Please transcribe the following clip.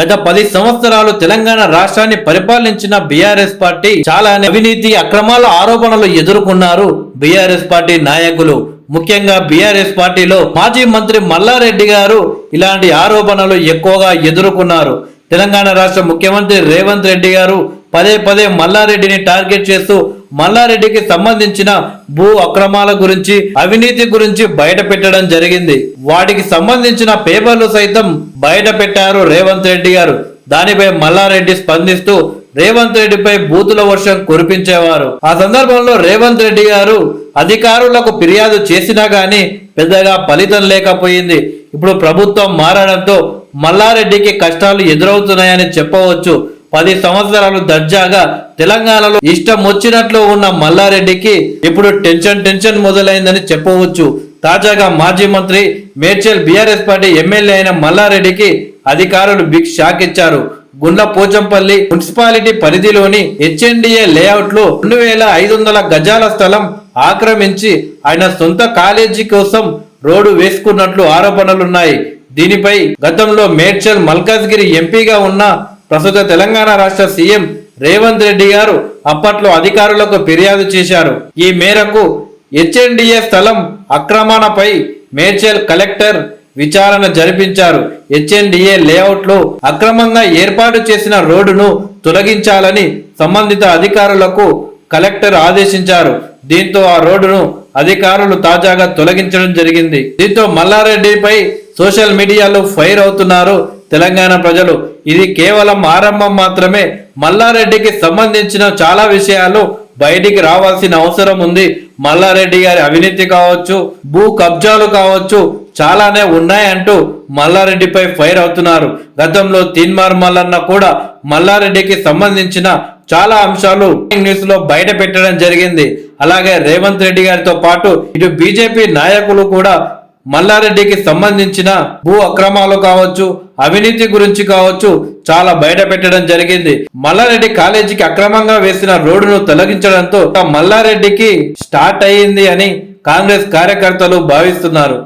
గత 10 సంవత్సరాలు తెలంగాణ రాష్ట్రాన్ని పరిపాలించిన బీఆర్ఎస్ పార్టీ చాలా అవినీతి అక్రమాల ఆరోపణలు ఎదుర్కొన్నారు బీఆర్ఎస్ పార్టీ నాయకులు. ముఖ్యంగా బీఆర్ఎస్ పార్టీలో మాజీ మంత్రి మల్లారెడ్డి గారు ఇలాంటి ఆరోపణలు ఎక్కువగా ఎదుర్కొన్నారు. తెలంగాణ రాష్ట్ర ముఖ్యమంత్రి రేవంత్ రెడ్డి గారు పదే మల్లారెడ్డిని టార్గెట్ చేస్తూ మల్లారెడ్డికి సంబంధించిన భూ అక్రమాల గురించి అవినీతి గురించి బయట పెట్టడం జరిగింది. వాటికి సంబంధించిన పేపర్లు సైతం బయట పెట్టారు రేవంత్ రెడ్డి గారు. దానిపై మల్లారెడ్డి స్పందిస్తూ రేవంత్ రెడ్డిపై బూతుల వర్షం కురిపించేవారు. ఆ సందర్భంలో రేవంత్ రెడ్డి గారు అధికారులకు ఫిర్యాదు చేసినా గానీ పెద్దగా ఫలితం లేకపోయింది. ఇప్పుడు ప్రభుత్వం మారడంతో మల్లారెడ్డికి కష్టాలు ఎదురవుతున్నాయని చెప్పవచ్చు. 10 సంవత్సరాలు దర్జాగా తెలంగాణలో ఇష్టం వచ్చినట్లు ఉన్న మల్లారెడ్డికి ఇప్పుడు టెన్షన్ మొదలైందని చెప్పవచ్చు. తాజాగా మాజీ మంత్రి మేడ్చల్ బీఆర్ఎస్ పార్టీ ఎమ్మెల్యే అయిన మల్లారెడ్డికి అధికారులు బిగ్ షాక్ ఇచ్చారు. గుండ్ల పోచంపల్లి మున్సిపాలిటీ పరిధిలోని హెచ్ఎండిఏ లేఅవుట్ లో 2500 గజాల స్థలం ఆక్రమించి ఆయన సొంత కాలేజీ కోసం రోడ్డు వేసుకున్నట్లు ఆరోపణలున్నాయి. దీనిపై గతంలో మేడ్చల్ మల్కాజ్గిరి ఎంపీగా ఉన్న ప్రస్తుత తెలంగాణ రాష్ట్ర సీఎం రేవంత్ రెడ్డి గారు అప్పట్లో అధికారులకు ఫిర్యాదు చేశారు. ఈ మేరకు హెచ్ఎండిఏ స్థలం ఆక్రమణపై మేడ్చల్ కలెక్టర్ విచారణ జరిపించారు. హెచ్ఎండిఏ లేఅవుట్ లో అక్రమంగా ఏర్పాటు చేసిన రోడ్డును తొలగించాలని సంబంధిత అధికారులకు కలెక్టర్ ఆదేశించారు. దీంతో ఆ రోడ్డును అధికారులు తాజాగా తొలగించడం జరిగింది. దీంతో మల్లారెడ్డిపై సోషల్ మీడియాలో ఫైర్ అవుతున్నారు తెలంగాణ ప్రజలు. ఇది కేవలం ఆరంభం మాత్రమే. మల్లారెడ్డికి సంబంధించిన చాలా విషయాలు బయటికి రావాల్సిన అవసరం ఉంది. మల్లారెడ్డి గారి అవినీతి కావచ్చు, భూ కబ్జాలు కావచ్చు, చాలానే ఉన్నాయంటూ మల్లారెడ్డిపై ఫైర్ అవుతున్నారు. గతంలో తీన్మార్ మల్లన్న కూడా మల్లారెడ్డికి సంబంధించిన చాలా అంశాలు న్యూస్ లో బయట పెట్టడం జరిగింది. అలాగే రేవంత్ రెడ్డి గారితో పాటు ఇటు బీజేపీ నాయకులు కూడా మల్లారెడ్డికి సంబంధించిన భూ అక్రమాలు కావచ్చు, అవినీతి గురించి కావచ్చు చాలా బయట పెట్టడం జరిగింది. మల్లారెడ్డి కాలేజీకి అక్రమంగా వేసిన రోడ్డును తొలగించడంతో మల్లారెడ్డికి స్టార్ట్ అయ్యింది అని కాంగ్రెస్ కార్యకర్తలు భావిస్తున్నారు.